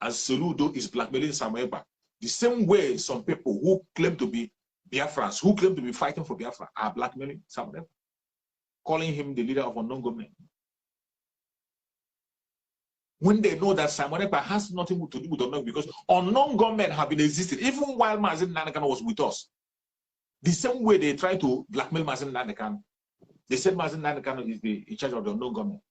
as Soludo is blackmailing Samoeba. The same way some people who claim to be Biafrans, who claim to be fighting for Biafra, are blackmailing Samoeba, calling him the leader of unknown government. When they know that Samoeba has nothing to do with unknown, because unknown government have been existing even while Mazi Nnamdi was with us. The same way they try to blackmail Mazi Nnamdi, they said Mazi Nnamdi is in charge of the unknown government.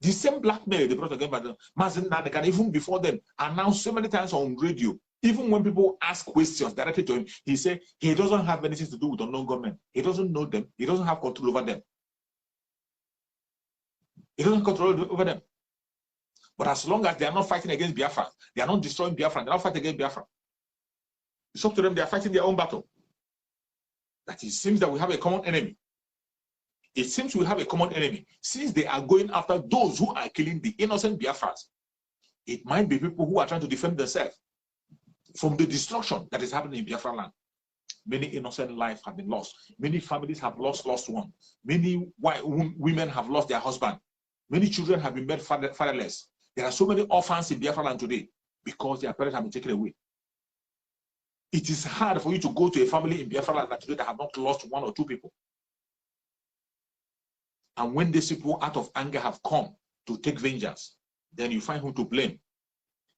The same blackmail they brought again by Mazi Nnamdi, even before then, announced so many times on radio. Even when people ask questions directly to him, he said he doesn't have anything to do with unknown government. He doesn't know them. He doesn't have control over them. He doesn't control over them. But as long as they are not fighting against Biafra, they are not destroying Biafra, they are not fighting against Biafra. It's up to them, they are fighting their own battle. That it seems that we have a common enemy. It seems we have a common enemy. Since they are going after those who are killing the innocent Biafrans, it might be people who are trying to defend themselves from the destruction that is happening in Biafra land. Many innocent lives have been lost. Many families have lost ones. Many women have lost their husband. Many children have been made fatherless. There are so many orphans in Biafra land today because their parents have been taken away. It is hard for you to go to a family in Biafra land today that have not lost one or two people. And when these people out of anger have come to take vengeance, then you find who to blame.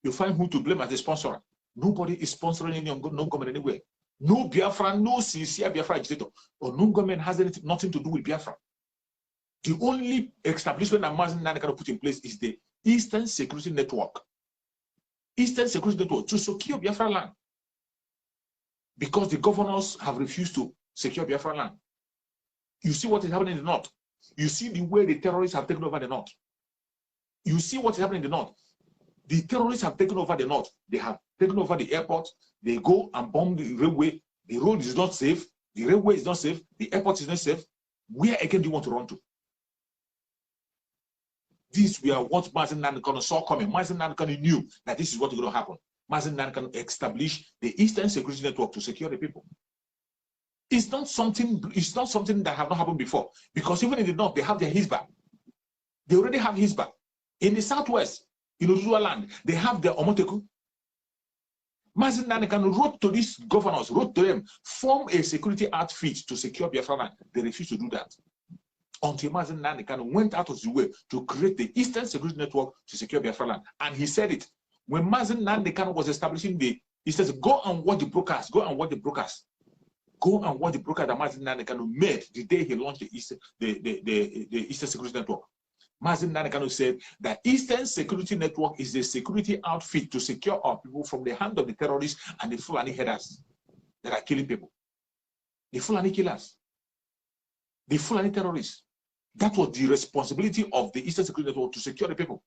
You find who to blame as a sponsor. Nobody is sponsoring any unknown government anywhere. No Biafra, no sincere Biafra agitator. Unknown government has nothing to do with Biafra. The only establishment that Mazi Nnamdi can put in place is the Eastern Security Network. Eastern Security Network to secure Biafra land. Because the governors have refused to secure Biafra land. You see what is happening in the north. You see the way the terrorists have taken over the north. You see what is happening in the north. The terrorists have taken over the north. They have taken over the airport. They go and bomb the railway. The road is not safe. The railway is not safe. The airport is not safe. Where again do you want to run to? This were what Mazi Nnamdi saw coming. Mazi Nnamdi knew that this is what is going to happen. Mazi Nnamdi established the Eastern Security Network to secure the people. It's not something that have not happened before. Because even in the north, they have their Hisba. They already have Hisba. In the southwest, in Uruwa land, they have their Omoteku. Mazi Nnamdi wrote to these governors, wrote to them, form a security outfit to secure Biafra land. They refused to do that. Until Mazi Nnamdi went out of the way to create the Eastern Security Network to secure Biafra land. And he said it. When Mazi Nnamdi was establishing he says, go and watch the broadcast, go and watch the broadcast. Go and watch the broadcast that Mazi Nnamdi made the day he launched the Eastern Security Network. Mazi Nnamdi said that Eastern Security Network is a security outfit to secure our people from the hand of the terrorists and the Fulani headers that are killing people. The Fulani killers. The Fulani terrorists. That was the responsibility of the Eastern Security Network to secure the people.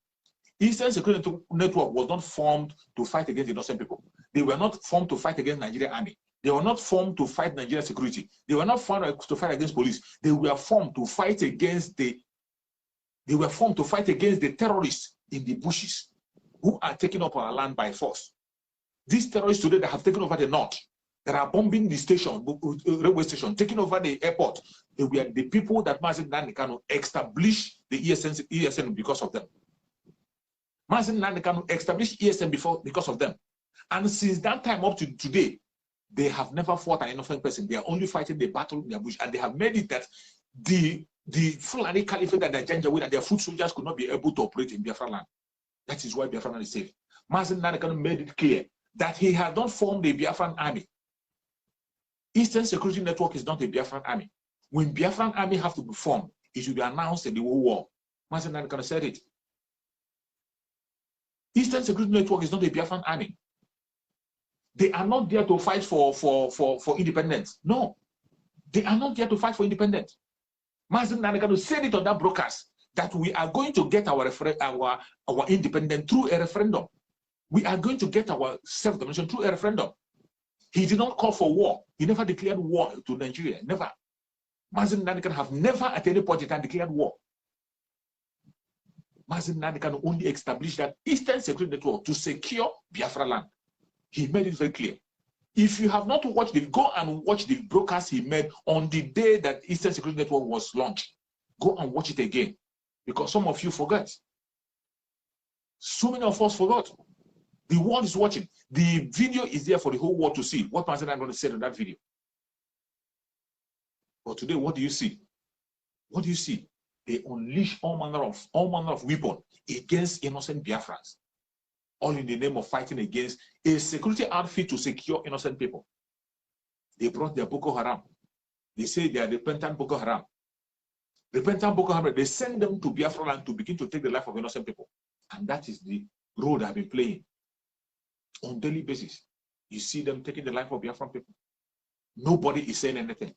Eastern Security Network was not formed to fight against innocent people. They were not formed to fight against Nigerian army. They were not formed to fight Nigerian security. They were not formed to fight against police. They were formed to fight against the terrorists in the bushes who are taking up our land by force. These terrorists today that have taken over the north, that are bombing the station, railway station, taking over the airport, they were the people that Mazi Nnamdi established the ESN because of them. Mazi Nnamdi established ESN because of them. And since that time up to today, they have never fought an innocent person. They are only fighting the battle in their bush. And they have made it that the Fulani Caliphate and the Janjaweed and their foot soldiers could not be able to operate in Biafra land. That is why Biafra land is safe. Mazi Nnamdi made it clear that he had not formed a Biafran army. Eastern Security Network is not a Biafran army. When Biafran army have to be formed, it should be announced in the World War. Mazi Nnamdi said it. Eastern Security Network is not a Biafran army. They are not there to fight for independence. No, they are not there to fight for independence. Mazi Nnamdi said it on that broadcast that we are going to get our independence through a referendum. We are going to get our self-determination through a referendum. He did not call for war. He never declared war to Nigeria. Never. Mazi Nnamdi have never at any point in time declared war. Mazi Nnamdi only establish that Eastern Security Network to secure Biafra land. He made it very clear. If you have not watched it, go and watch the broadcast he made on the day that Eastern Security Network was launched. Go and watch it again. Because some of you forgot. So many of us forgot. The world is watching. The video is there for the whole world to see. What Mazi Nnamdi going to say to that video? But today, what do you see? What do you see? They unleash all manner of weapons against innocent Biafrans, all in the name of fighting against a security outfit to secure innocent people. They brought their Boko Haram. They say they are repentant Boko Haram. Repentant Boko Haram, they send them to Biafra land to begin to take the life of innocent people. And that is the role I've been playing on a daily basis. You see them taking the life of Biafran people. Nobody is saying anything.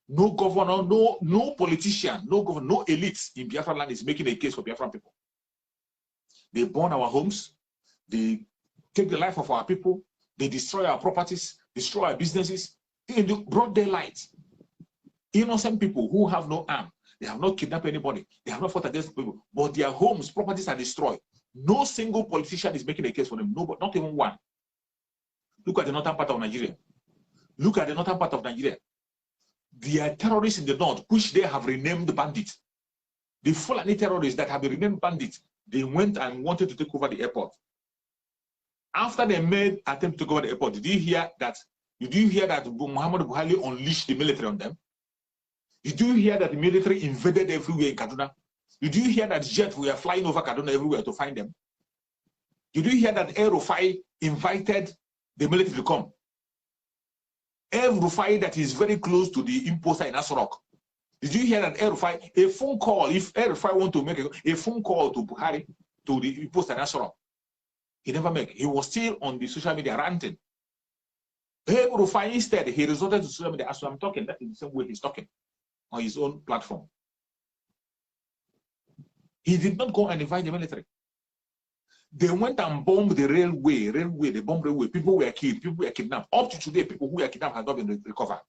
No governor, no politician, no governor, no elites in Biafra land is making a case for Biafran people. They burn our homes. They take the life of our people. They destroy our properties, destroy our businesses in the broad daylight. Innocent people who have no arm, they have not kidnapped anybody, they have not fought against people, but their homes, properties are destroyed. No single politician is making a case for them, no, not even one. Look at the northern part of Nigeria. Look at the northern part of Nigeria. There are terrorists in the north, which they have renamed bandits. The Fulani terrorists that have been renamed bandits, they went and wanted to take over the airport. After they made attempt to take over the airport, did you hear that Muhammad Buhari unleashed the military on them? Did you hear that the military invaded everywhere in Kaduna? Did you hear that jets were flying over Kaduna everywhere to find them? Did you hear that Air Rufai invited the military to come? Air Rufai that is very close to the imposter in Asorock. Did you hear that Air Rufai, a phone call, if Air Rufai want to make a phone call to Buhari, to the imposter in Asorock, he never make. He was still on the social media ranting. Air Rufai instead, he resorted to social media as I'm talking. That is the same way he's talking on his own platform. He did not go and invite the military. They went and bombed the railway, they bombed railway. People were killed, people were kidnapped. Up to today, people who were kidnapped have not been recovered.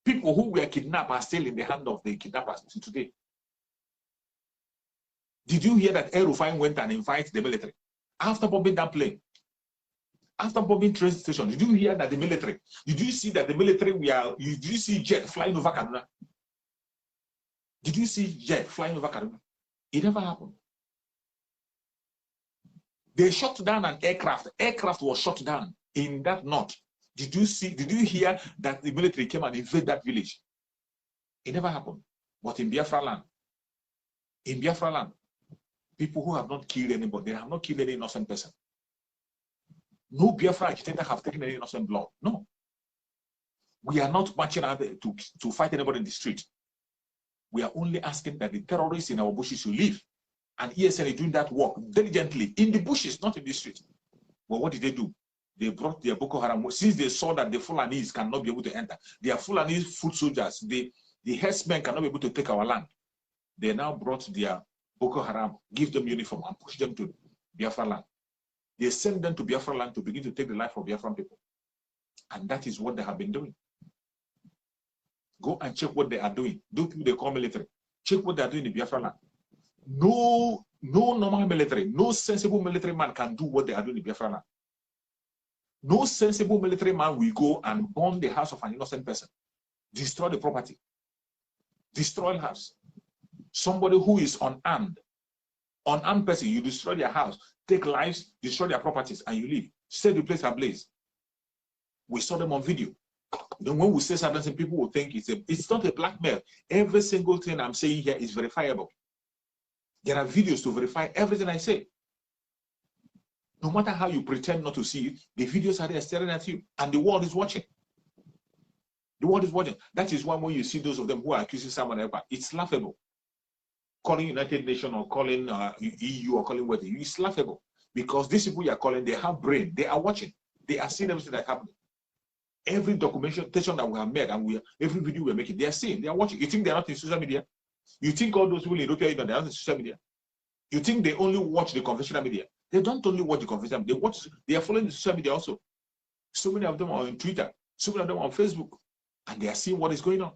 People who were kidnapped are still in the hand of the kidnappers to today. Did you hear that Air Rufai went and invited the military? After bombing that plane, after bombing train station, did you hear that the military, did you see that the military did you see jet flying over Kaduna? Did you see jet flying over Kanu? It never happened. They shot down an aircraft. Aircraft was shot down in that north. Did you hear that the military came and invaded that village? It never happened. But in Biafra land, people who have not killed anybody, they have not killed any innocent person. No Biafra agitator have taken any innocent blood. No. We are not marching out to fight anybody in the street. We are only asking that the terrorists in our bushes should leave. And ESN is doing that work diligently in the bushes, not in the street. But what did they do? They brought their Boko Haram. Since they saw that the Fulanis cannot be able to enter, their Fulani foot soldiers, the herdsmen cannot be able to take our land. They now brought their Boko Haram, give them uniform, and push them to Biafra land. They send them to Biafra land to begin to take the life of Biafran people. And that is what they have been doing. Go and check what they are doing. Those people they call military. Check what they are doing in Biafra land. No normal military, no sensible military man can do what they are doing in Biafra land. No sensible military man will go and bomb the house of an innocent person, destroy the property, destroy the house. Somebody who is unarmed person, you destroy their house, take lives, destroy their properties, and you leave. Set the place ablaze. We saw them on video. Then when we say something, people will think it's not a blackmail. Every single thing I'm saying here is verifiable. There are videos to verify everything I say. No matter how you pretend not to see it, the videos are there staring at you, and the world is watching. The world is watching. That is why when you see those of them who are accusing someone else, it's laughable. Calling United Nations or calling EU or calling what, it's laughable. Because these people you are calling, they have brain. They are watching. They are seeing everything that's happening. Every documentation that we have made and every video we're making, they are seeing, they are watching. You think they're not in social media? You think all those people in Ethiopia, they're not in social media? You think they only watch the conventional media? They don't only watch the conventional media, they are following the social media also. So many of them are on Twitter, so many of them are on Facebook, and they are seeing what is going on.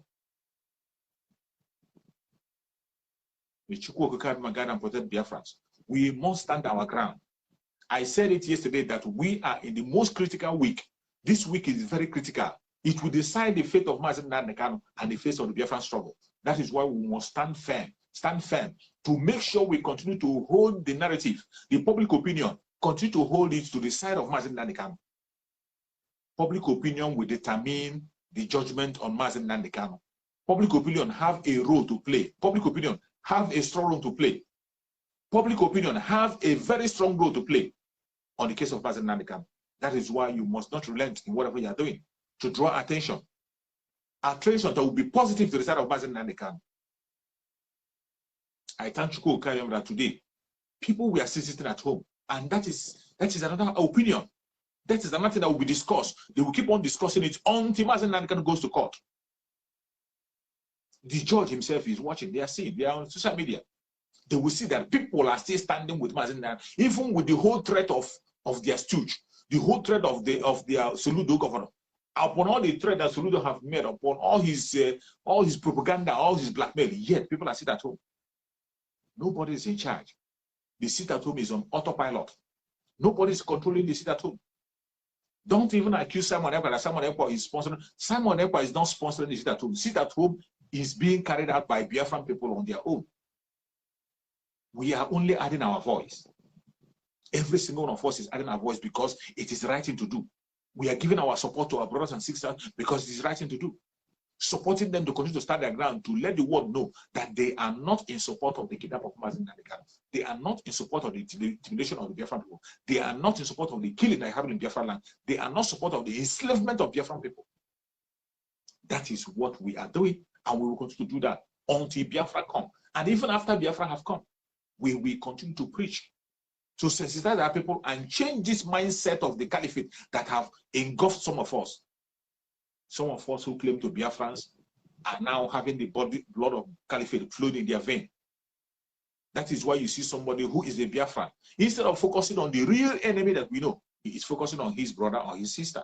May Chukwuma guide and protect Biafrans. We must stand our ground. I said it yesterday that we are in the most critical week. This week is very critical. It will decide the fate of Mazi Nnamdi and the fate of the Biafran struggle. That is why we must stand firm to make sure we continue to hold the narrative, the public opinion, continue to hold it to the side of Mazi Nnamdi Kanu, public opinion will determine the judgment on Mazi Nnamdi Kanu. Public opinion have a role to play. Public opinion have a strong role to play. Public opinion have a very strong role to play on the case of Mazi Nnamdi Kanu. That is why you must not relent in whatever you are doing to draw attention. Attention that will be positive to the side of Mazi Nnamdi Kanu. I thank Chukwuma that today people were still sitting at home, and that is another opinion. That is another thing that will be discussed. They will keep on discussing it until Mazi Nnamdi Kanu goes to court. The judge himself is watching. They are seeing. They are on social media. They will see that people are still standing with Mazi Nnamdi, even with the whole threat of their stooge, the whole threat of their Soludo governor. Upon all the threat that Soludo have made, upon all his propaganda, all his blackmail, yet people are sitting at home. Nobody is in charge. The sit at home is on autopilot. Nobody is controlling the sit at home. Don't even accuse Simon Ekpa that Simon Ekpa is sponsoring. Simon Ekpa is not sponsoring the sit at home. Sit at home is being carried out by Biafran people on their own. We are only adding our voice. Every single one of us is adding our voice because it is the right thing to do. We are giving our support to our brothers and sisters because it is the right thing to do. Supporting them to continue to stand their ground, to let the world know that they are not in support of the kidnapping of Mazi Nnamdi Kanu. They are not in support of the intimidation of the Biafran people. They are not in support of the killing that happened in Biafra land. They are not in support of the enslavement of Biafran people. That is what we are doing, and we will continue to do that until Biafra come. And even after Biafra have come, we will continue to preach, to sensitize our people and change this mindset of the caliphate that have engulfed some of us. Some of us who claim to be Biafrans are now having the blood of caliphate flowing in their vein. That is why you see somebody who is a Biafran, instead of focusing on the real enemy that we know, he is focusing on his brother or his sister.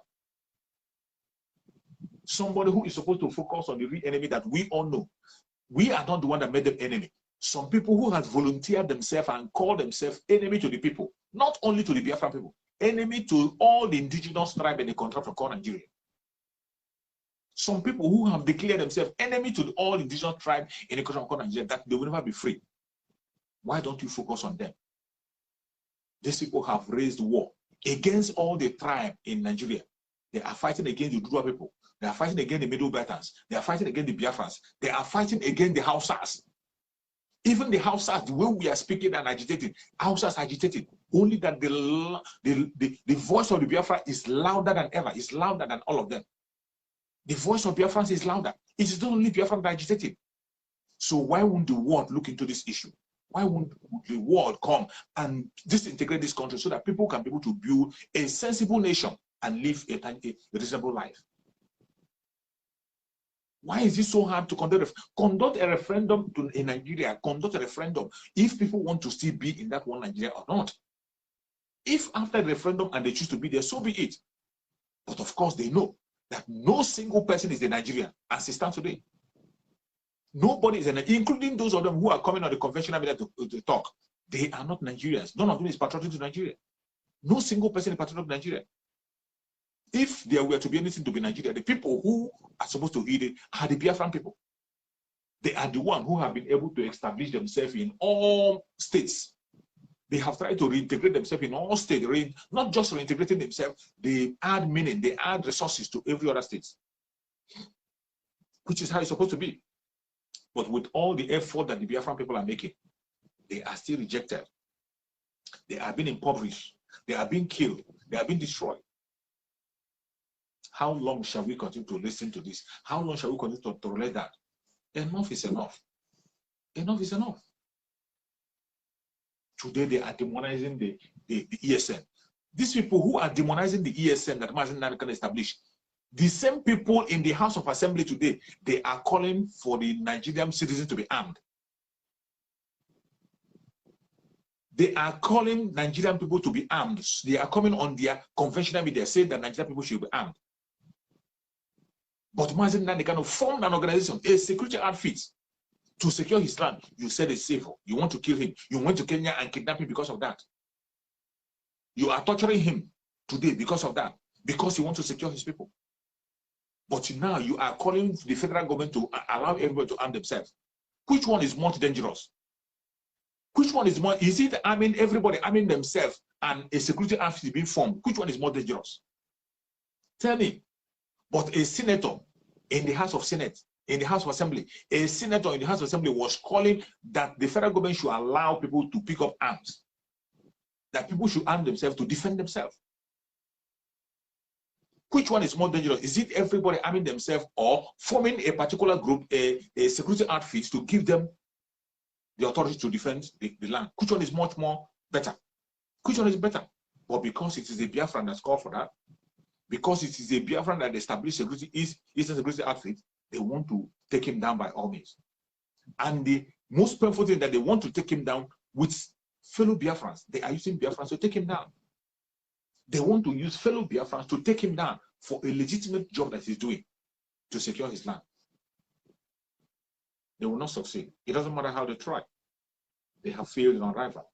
Somebody who is supposed to focus on the real enemy that we all know. We are not the one that made them enemy. Some people who have volunteered themselves and called themselves enemy to the people, not only to the Biafran people, enemy to all the indigenous tribes in the country of Nigeria. Some people who have declared themselves enemy to all indigenous tribes in the country of Nigeria, that they will never be free. Why don't you focus on them? These people have raised war against all the tribes in Nigeria. They are fighting against the Dudua people. They are fighting against the Middle Beltans. They are fighting against the Biafrans. They are fighting against the Hausas. Even the Hausas, the way we are speaking and agitating, Hausas agitated. Only that the voice of the Biafra is louder than ever. It's louder than all of them. The voice of Biafrans is louder. It is not only Biafran that agitated. So why won't the world look into this issue? Why won't the world come and disintegrate this country so that people can be able to build a sensible nation and live a reasonable life? Why is it so hard to conduct a referendum in Nigeria? Conduct a referendum if people want to still be in that one Nigeria or not. If after the referendum and they choose to be there, so be it. But of course, they know that no single person is a Nigerian as it stands today. Nobody is including those of them who are coming on the conventional media to talk. They are not Nigerians. None of them is patriotic to Nigeria. No single person is patriotic to Nigeria. If there were to be anything to be Nigeria, the people who are supposed to lead it are the Biafran people. They are the ones who have been able to establish themselves in all states. They have tried to reintegrate themselves in all states, not just reintegrating themselves, they add meaning, they add resources to every other state, which is how it's supposed to be. But with all the effort that the Biafran people are making, they are still rejected. They are being impoverished. They are being killed. They are being destroyed. How long shall we continue to listen to this? How long shall we continue to tolerate that? Enough is enough. Enough is enough. Today they are demonizing the ESN. These people who are demonizing the ESN that Mazi Nnamdi can establish, the same people in the House of Assembly today, they are calling for the Nigerian citizens to be armed. They are calling Nigerian people to be armed. They are coming on their conventional media saying that Nigerian people should be armed. But Mazi Nnamdi Kanu formed an organization, a security outfit, to secure his land. You said it's safe. You want to kill him. You went to Kenya and kidnap him because of that. You are torturing him today because of that, because you want to secure his people. But now you are calling the federal government to allow everybody to arm themselves. Which one is more dangerous? Which one is more? Is it arming everybody, arming themselves, and a security outfit being formed, which one is more dangerous? Tell me. But a senator in the House of Senate, in the House of Assembly, a senator in the House of Assembly was calling that the federal government should allow people to pick up arms, that people should arm themselves to defend themselves. Which one is more dangerous? Is it everybody arming themselves or forming a particular group, a security outfit to give them the authority to defend the land? Which one is much more better? Which one is better? But because it is a Biafran that's called for that, because it is a Biafran that established security, Eastern security outfit, they want to take him down by all means. And the most painful thing that they want to take him down with fellow Biafrans. They are using Biafrans to take him down. They want to use fellow Biafrans to take him down for a legitimate job that he's doing to secure his land. They will not succeed. It doesn't matter how they try. They have failed on arrival.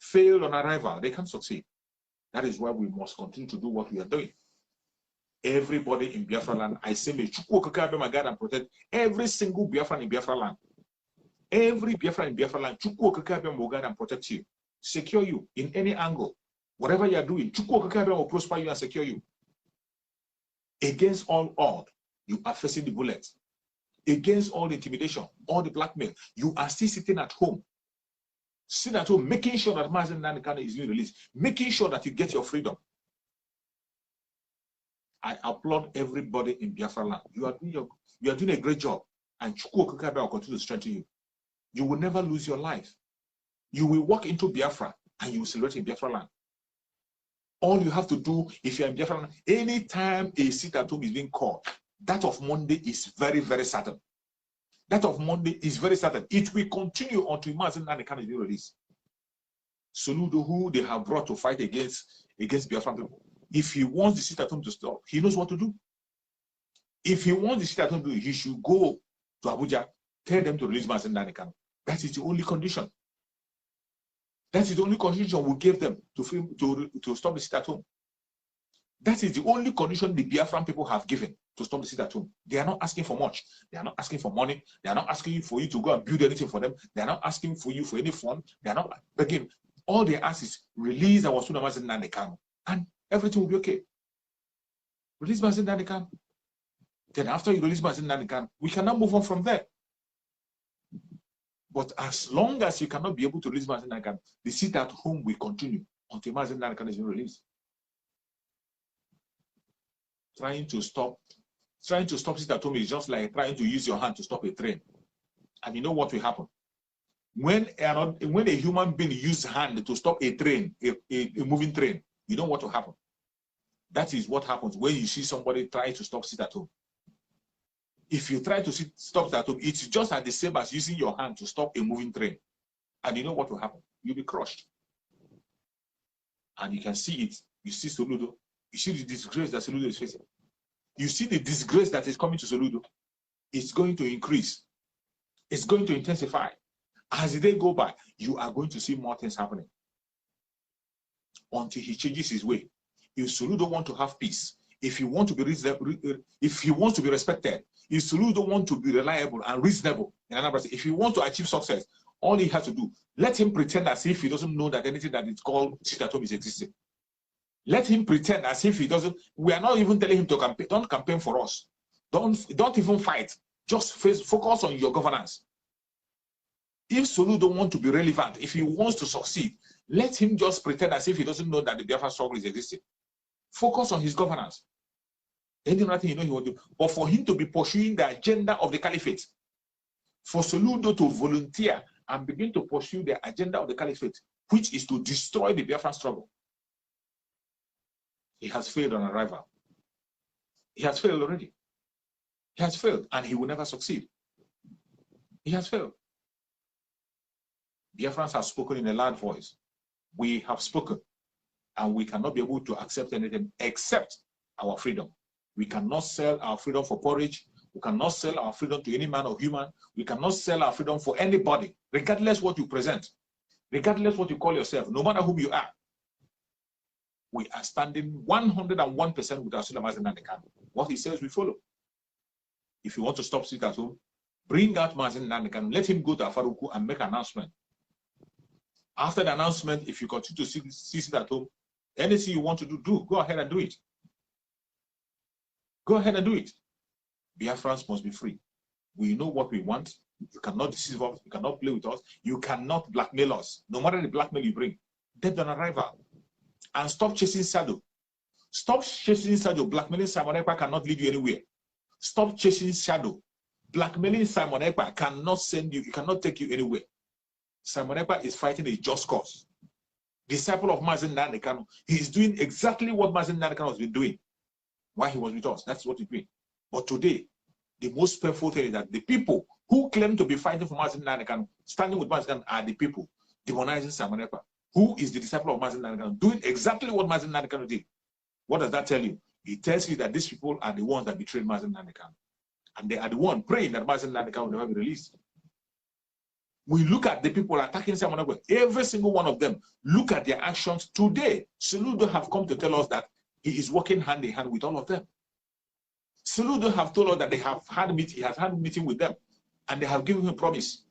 Failed on arrival, they can't succeed. That is why we must continue to do what we are doing. Everybody in Biafra land, I say, may Chukwuma my God and protect every single Biafran in Biafra land. Every Biafran in Biafra land, Chukwuma my God and protect you, secure you in any angle. Whatever you are doing, Chukwuma will prosper you and secure you. Against all odds, you are facing the bullets. Against all the intimidation, all the blackmail, you are still sitting at home. Sitting at home, making sure that Mazi Nnamdi is being released, making sure that you get your freedom. I applaud everybody in Biafra land. You are doing a great job, and Chukwuma will continue to strengthen you. You will never lose your life. You will walk into Biafra and you will celebrate in Biafra land. All you have to do, if you're in Biafra land, anytime a sit at home is being called, that of Monday is very, very certain. That of Monday is very certain. It will continue until Mazi Nnamdi is being released. Soludo, who they have brought to fight against Biafran people, if he wants the sit at home to stop, he knows what to do. If he wants the sit at home to do, he should go to Abuja, tell them to release Mazi Nnamdi. That is the only condition. That is the only condition we gave them to stop the sit at home. That is the only condition the Biafran people have given to stop the sit at home. They are not asking for much. They are not asking for money. They are not asking for you to go and build anything for them. They are not asking for you for any fund. They are not. Again, all they ask is release our student Mazi Nnamdi, and everything will be okay. Release Mazi Nnamdi. Then after you release Mazi Nnamdi, we cannot move on from there. But as long as you cannot be able to release Mazi Nnamdi, the sit at home will continue until Mazi Nnamdi is released. Trying to stop sit at home is just like trying to use your hand to stop a train. And you know what will happen? When a human being uses hand to stop a train, a moving train, you know what will happen? That is what happens when you see somebody try to stop sit at home. If you try to stop sit at home, it's just as the same as using your hand to stop a moving train. And you know what will happen? You'll be crushed. And you can see it. You see Soludo. You see the disgrace that Soludo is facing. You see the disgrace that is coming to Soludo. It's going to increase. It's going to intensify. As the day go by, you are going to see more things happening. Until he changes his way. If Soludo want to have peace, if he want to be if he wants to be respected, if Soludo want to be reliable and reasonable in Anambra, if he wants to achieve success, all he has to do, let him pretend as if he doesn't know that anything that is called sit at home is existing. Let him pretend as if he doesn't. We are not even telling him to campaign. Don't campaign for us. Don't even fight. Just focus on your governance. If Soludo want to be relevant, if he wants to succeed, let him just pretend as if he doesn't know that the Biafra struggle is existing. Focus on his governance. Any other thing you know he will do. But for him to be pursuing the agenda of the caliphate, for Soludo to volunteer and begin to pursue the agenda of the caliphate, which is to destroy the Biafra struggle, he has failed on arrival. He has failed already. He has failed, and he will never succeed. He has failed. Biafrans have spoken in a loud voice. We have spoken, and we cannot be able to accept anything except our freedom. We cannot sell our freedom for porridge. We cannot sell our freedom to any man or human. We cannot sell our freedom for anybody, regardless what you present, regardless what you call yourself, no matter whom you are. We are standing 101% with our Mazi Nnamdi. What he says, we follow. If you want to stop sit at home, bring out Mazi Nnamdi. Let him go to Afaruku and make an announcement. After the announcement, if you continue to sit at home, anything you want to do, go ahead and do it. Go ahead and do it. Biafrans must be free. We know what we want. You cannot deceive us. You cannot play with us. You cannot blackmail us. No matter the blackmail you bring, dead on arrival. And stop chasing shadow. Stop chasing shadow. Blackmailing Simon Ekpa cannot lead you anywhere. Stop chasing shadow. Blackmailing Simon Ekpa cannot send you. It cannot take you anywhere. Simon Ekpa is fighting a just cause. Disciple of Mazi Nnamdi Kanu. He is doing exactly what Mazi Nnamdi Kanu has been doing while he was with us. That's what he's doing. But today, the most painful thing is that the people who claim to be fighting for Mazi Nnamdi Kanu, standing with Mazi Kanu, are the people demonizing Simon Ekpa, who is the disciple of Mazi Nnamdi Kanu, doing exactly what Mazi Nnamdi Kanu did. What does that tell you? It tells you that these people are the ones that betrayed Mazi Nnamdi Kanu. And they are the ones praying that Mazi Nnamdi Kanu will never be released. We look at the people attacking Simon Ekpa, every single one of them, look at their actions today. Soludo have come to tell us that he is working hand in hand with all of them. Soludo have told us that they have had meeting, he has had a meeting with them, and they have given him a promise.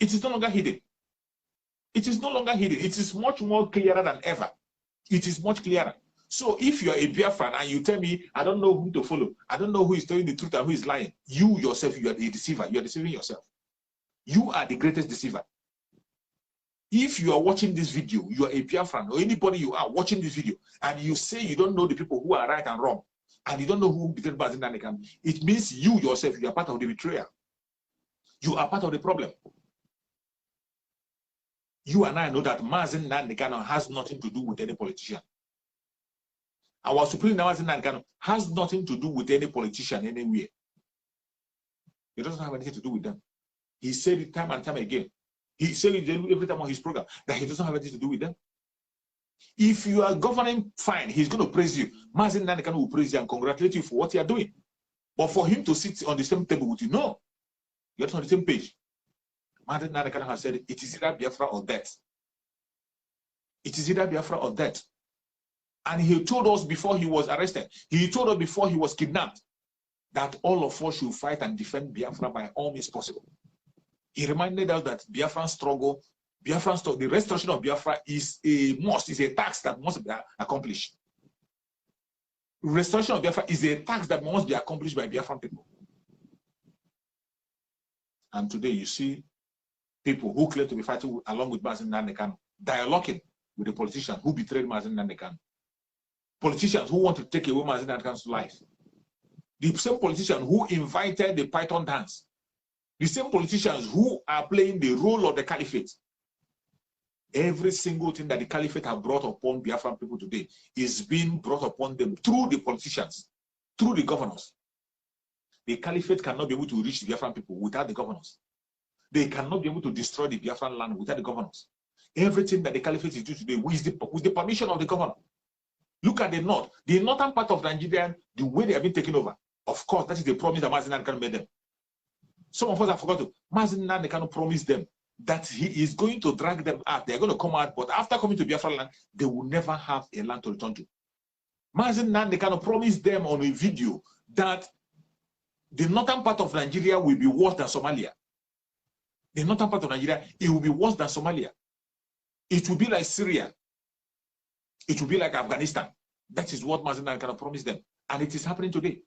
It is no longer hidden. It is no longer hidden. It is much more clearer than ever. It is much clearer. So if you are a Biafran and you tell me, I don't know who to follow, I don't know who is telling the truth and who is lying, you yourself, you are a deceiver. You are deceiving yourself. You are the greatest deceiver. If you are watching this video, you are a Biafran, or anybody you are watching this video, and you say you don't know the people who are right and wrong, and you don't know who betrayed Mazi Nnamdi Kanu, it means you yourself, you are part of the betrayal. You are part of the problem. You and I know that Mazi Nnamdi Kanu has nothing to do with any politician. Our Supreme Mazi Nnamdi Kanu has nothing to do with any politician anywhere. It doesn't have anything to do with them. He said it time and time again. He said it every time on his program that he doesn't have anything to do with them. If you are governing, fine, he's going to praise you. Mazi Nnamdi Kanu will praise you and congratulate you for what you are doing. But for him to sit on the same table with you, no. You're not on the same page. Mazi Nnamdi Kanu has said it is either Biafra or death. It is either Biafra or death. And he told us before he was arrested, he told us before he was kidnapped, that all of us should fight and defend Biafra by all means possible. He reminded us that Biafran struggle, the restoration of Biafra is a must, is a task that must be accomplished. Restoration of Biafra is a task that must be accomplished by Biafran people. And today you see people who claim to be fighting along with Mazi Nnamdi Kanu, dialoguing with the politicians who betrayed Mazi Nnamdi Kanu. Politicians who want to take away Mazi Nnamdi Kanu's life. The same politicians who invited the Python dance. The same politicians who are playing the role of the caliphate. Every single thing that the caliphate have brought upon Biafran people today is being brought upon them through the politicians, through the governors. The caliphate cannot be able to reach the Biafran people without the governors. They cannot be able to destroy the Biafran land without the governors. Everything that the caliphate is doing today with the permission of the governor. Look at the north. The northern part of Nigeria, the way they have been taken over. Of course, that is the promise that Mazi Nnamdi Kanu made them. Some of us have forgotten. Mazi Nnamdi Kanu promised them that he is going to drag them out. They are going to come out, but after coming to Biafra land, they will never have a land to return to. Mazi Nnamdi Kanu promised them on a video that the northern part of Nigeria will be worse than Somalia. The northern part of Nigeria, it will be worse than Somalia. It will be like Syria. It will be like Afghanistan. That is what Mazi Nnamdi Kanu promised them. And it is happening today.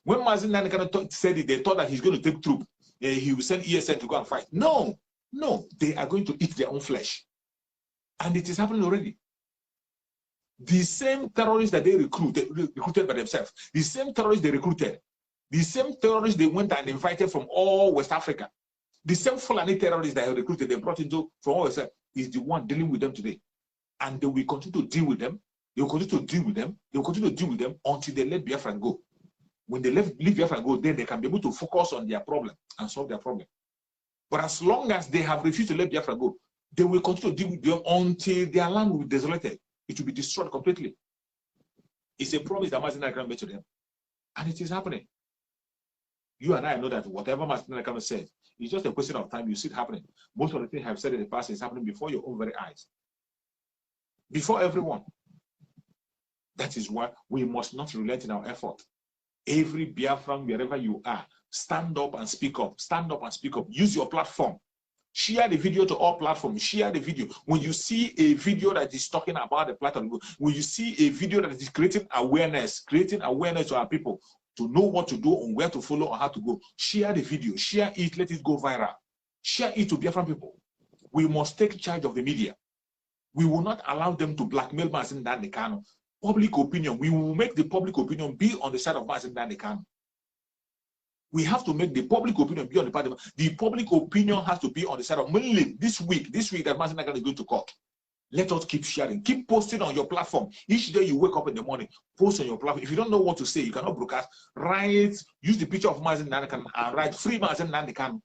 When Mazi Nnamdi Kanu said it, they thought that he's going to take troops. He will send ESN to go and fight. No, no, they are going to eat their own flesh. And it is happening already. The same terrorists that they recruited by themselves, the same terrorists they recruited, the same terrorists they went and invited from all West Africa, the same Fulani terrorists that they recruited, they brought into from all West Africa, is the one dealing with them today. And they will continue to deal with them. They will continue to deal with them. They will continue to deal with them until they let Biafra go. When they leave Biafra go, then they can be able to focus on their problem and solve their problem. But as long as they have refused to let Biafra go, they will continue to deal with them until their land will be desolated. It will be destroyed completely. It's a promise that Mazi Nnamdi Kanu made to them. And it is happening. You and I know that whatever Mazi Nnamdi Kanu says, it's just a question of time. You see it happening. Most of the things I've said in the past is happening before your own very eyes. Before everyone. That is why we must not relent in our effort. Every Biafran, wherever you are, stand up and speak up. Stand up and speak up. Use your platform Share the video to all platforms. Share the video. When you see a video that is talking about the platform, when you see a video that is creating awareness to our people to know what to do and where to follow or how to go, share the video. Share it. Let it go viral. Share it to Biafran people. We must take charge of the media. We will not allow them to blackmail Mazi Nnamdi Kanu. Public opinion. We will make the public opinion be on the side of Mazi Nnamdi Kanu. We have to make the public opinion be on the part of the public opinion has to be on the side of mainly this week that Mazi Nnamdi Kanu is going to court. Let us keep sharing, keep posting on your platform. Each day you wake up in the morning, post on your platform. If you don't know what to say, you cannot broadcast. Write, use the picture of Mazi Nnamdi Kanu and write free Mazi Nnamdi Kanu.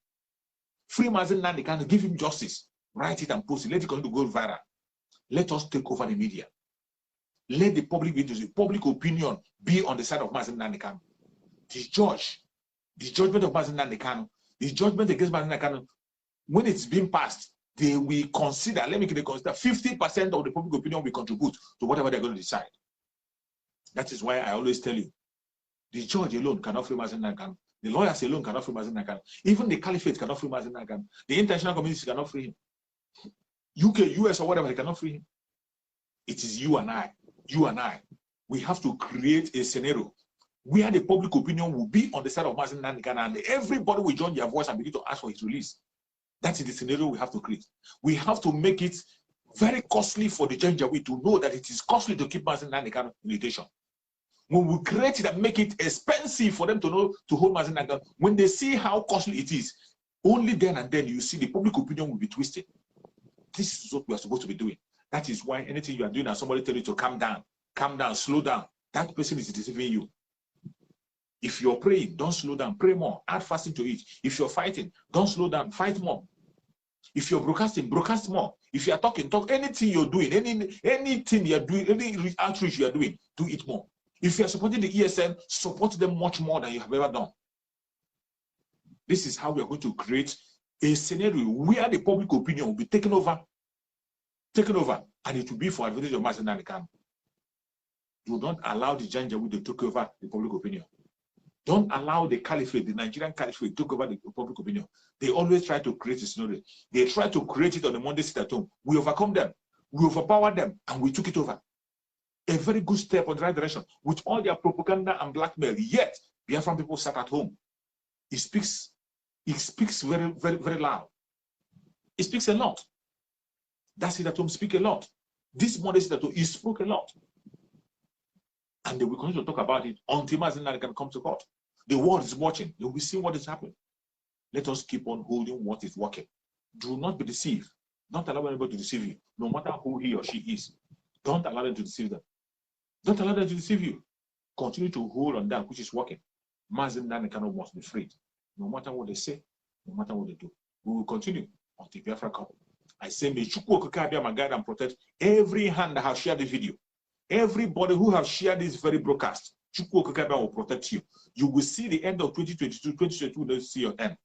Free Mazi Nnamdi Kanu, give him justice. Write it and post it. Let it continue to go viral. Let us take over the media. Let the public opinion be on the side of Mazi Nnamdi Kanu. The judgment of Mazi Nnamdi Kanu, the judgment against Mazi Nnamdi Kanu, when it's being passed, they will consider, let me consider, 50% of the public opinion will contribute to whatever they're going to decide. That is why I always tell you, the judge alone cannot free Mazi Nnamdi Kanu. The lawyers alone cannot free Mazi Nnamdi Kanu. Even the caliphate cannot free Mazi Nnamdi Kanu. The international community cannot free him. UK, US, or whatever, they cannot free him. It is you and I. You and I. We have to create a scenario where the public opinion will be on the side of Mazi Nnamdi Kanu, and everybody will join their voice and begin to ask for his release. That is the scenario we have to create. We have to make it very costly for the Janjaweed to know that it is costly to keep Mazi Nnamdi Kanu in detention. When we create it and make it expensive for them to know to hold Mazi Nnamdi Kanu, when they see how costly it is, only then and then you see the public opinion will be twisted. This is what we are supposed to be doing. That is why anything you are doing and somebody tell you to calm down, slow down, that person is deceiving you. If you're praying, don't slow down, pray more, add fasting to it. If you're fighting, don't slow down, fight more. If you're broadcasting, broadcast more. If you're talking, talk. Anything you're doing, anything you're doing, any outreach you're doing, do it more. If you're supporting the ESN, support them much more than you have ever done. This is how we are going to create a scenario where the public opinion will be taken over, and it will be for advantage of Mazi Nnamdi Kanu. Do not allow the Janjaweed to take over the public opinion. Don't allow the caliphate, the Nigerian caliphate, to take over the public opinion. They always try to create a scenario. They try to create it on the Monday sit at home. We overcome them, we overpower them, and we took it over. A very good step on the right direction. With all their propaganda and blackmail, yet Biafran people sat at home. It speaks very, very, very loud. It speaks a lot. That sit at home speak a lot. This Monday sit at home, he spoke a lot. And they will continue to talk about it until Mazi Nnamdi can come to court. The world is watching. They will see what is happening. Let us keep on holding what is working. Do not be deceived. Don't allow anybody to deceive you, no matter who he or she is. Don't allow them to deceive them. Don't allow them to deceive you. Continue to hold on that which is working. Mazi Nnamdi Kanu must be freed. No matter what they say, no matter what they do. We will continue until Biafra comes. I say, may Chukwuma be my guide and protect every hand that has shared the video. Everybody who have shared this very broadcast, Chukwuma will protect you. You will see the end of 2022, 2022 will see your end.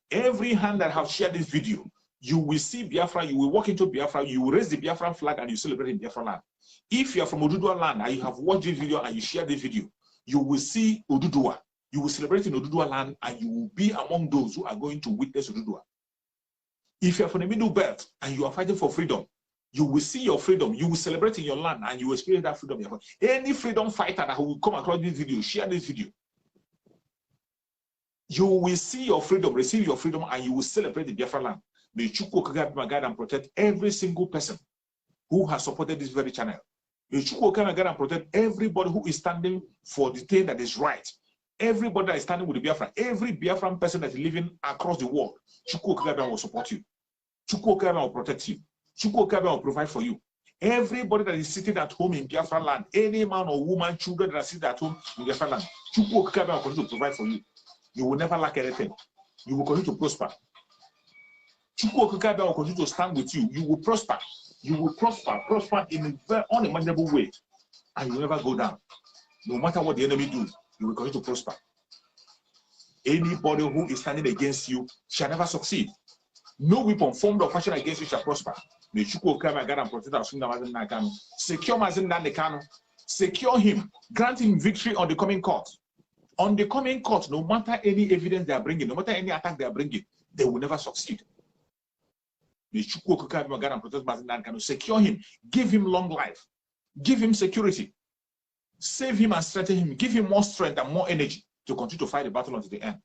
Every hand that have shared this video, you will see Biafra, you will walk into Biafra, you will raise the Biafran flag and you celebrate in Biafra land. If you are from Oduduwa land and you have watched this video and you share this video, you will see Oduduwa. You will celebrate in Oduduwa land and you will be among those who are going to witness Oduduwa. If you are from the Middle Belt and you are fighting for freedom, you will see your freedom, you will celebrate in your land, and you will experience that freedom. Any freedom fighter that will come across this video, share this video. You will see your freedom, receive your freedom, and you will celebrate the Biafra land. May Chukwuma be my guide and protect every single person who has supported this very channel. May Chukwuma be my guide and protect everybody who is standing for the thing that is right. Everybody that is standing with the Biafra, every Biafran person that is living across the world, Chukwuma will support you. Chukwuma will protect you. Chukwuma will provide for you. Everybody that is sitting at home in Biafra land, any man or woman, children that are sitting at home in Biafra land, Chukwuma will continue to provide for you. You will never lack anything. You will continue to prosper. Chukwuma will continue to stand with you. You will prosper. You will prosper in a very unimaginable way, and you will never go down. No matter what the enemy do, you will continue to prosper. Anybody who is standing against you shall never succeed. No weapon formed or fashioned against you shall prosper. May Chukwuma guide and protect us from Mazi Nnamdi Kanu. Secure Mazi Nnamdi Kanu. Secure him. Grant him victory on the coming court. On the coming court, no matter any evidence they are bringing, no matter any attack they are bringing, they will never succeed. May Chukwuma God and protect Mazi Nnamdi Kanu. Secure him. Give him long life. Give him security. Save him and strengthen him. Give him more strength and more energy to continue to fight the battle until the end.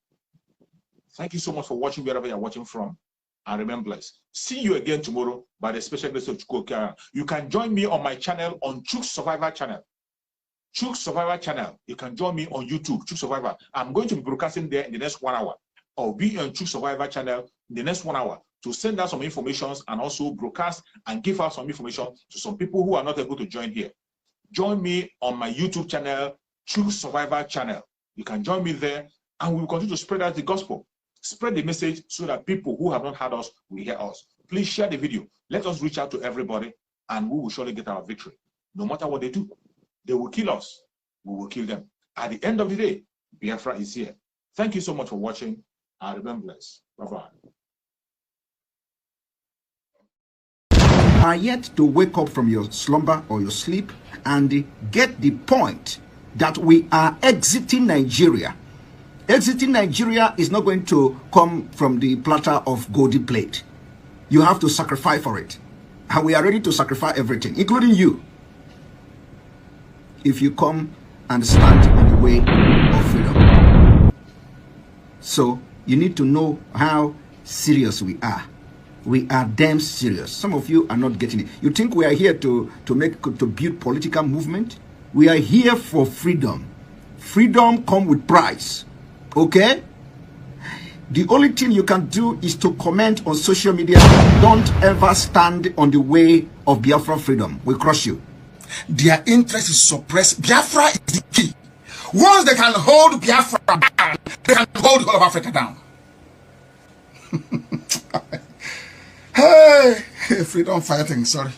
Thank you so much for watching wherever you're watching from. And remember, blessed. See you again tomorrow by the special grace of Chukwuma. You can join me on my channel on Chuks Survivor channel. Chuks Survivor channel. You can join me on YouTube, Chuks Survivor. I'm going to be broadcasting there in the next 1 hour. I'll be on Chuks Survivor channel in the next 1 hour to send out some information and also broadcast and give out some information to some people who are not able to join here. Join me on my YouTube channel, Chuks Survivor channel. You can join me there and we will continue to spread out the gospel. Spread the message so that people who have not heard us will hear us. Please share the video. Let us reach out to everybody and we will surely get our victory. No matter what they do, they will kill us. We will kill them. At the end of the day, Biafra is here. Thank you so much for watching. And remember, blessed. Bye-bye. Are yet to wake up from your slumber or your sleep and get the point that we are exiting Nigeria. Exiting Nigeria is not going to come from the platter of golden plate. You have to sacrifice for it. And we are ready to sacrifice everything, including you. If you come and stand on the way of freedom. So you need to know how serious we are. We are damn serious. Some of you are not getting it. You think we are here to build political movement? We are here for freedom. Freedom comes with price. Okay? The only thing you can do is to comment on social media. Don't ever stand on the way of Biafra freedom. We'll crush you. Their interest is suppressed. Biafra is the key. Once they can hold Biafra down, they can hold the whole of Africa down. Hey, freedom fighting, sorry.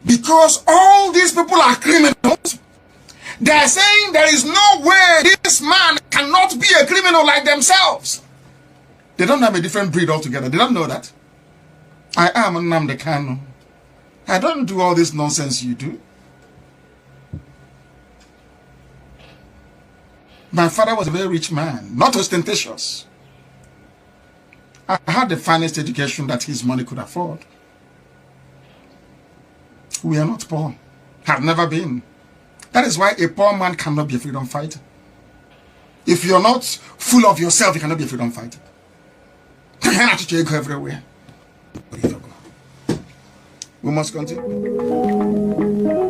Because all these people are criminals, they are saying there is no way this man cannot be a criminal like themselves. They don't have a different breed altogether. They don't know that. I am Nnamdi Kanu. I don't do all this nonsense you do. My father was a very rich man, not ostentatious. I had the finest education that his money could afford. We are not poor. Have never been. That is why a poor man cannot be a freedom fighter. If you're not full of yourself, you cannot be a freedom fighter. You cannot go everywhere. We must continue.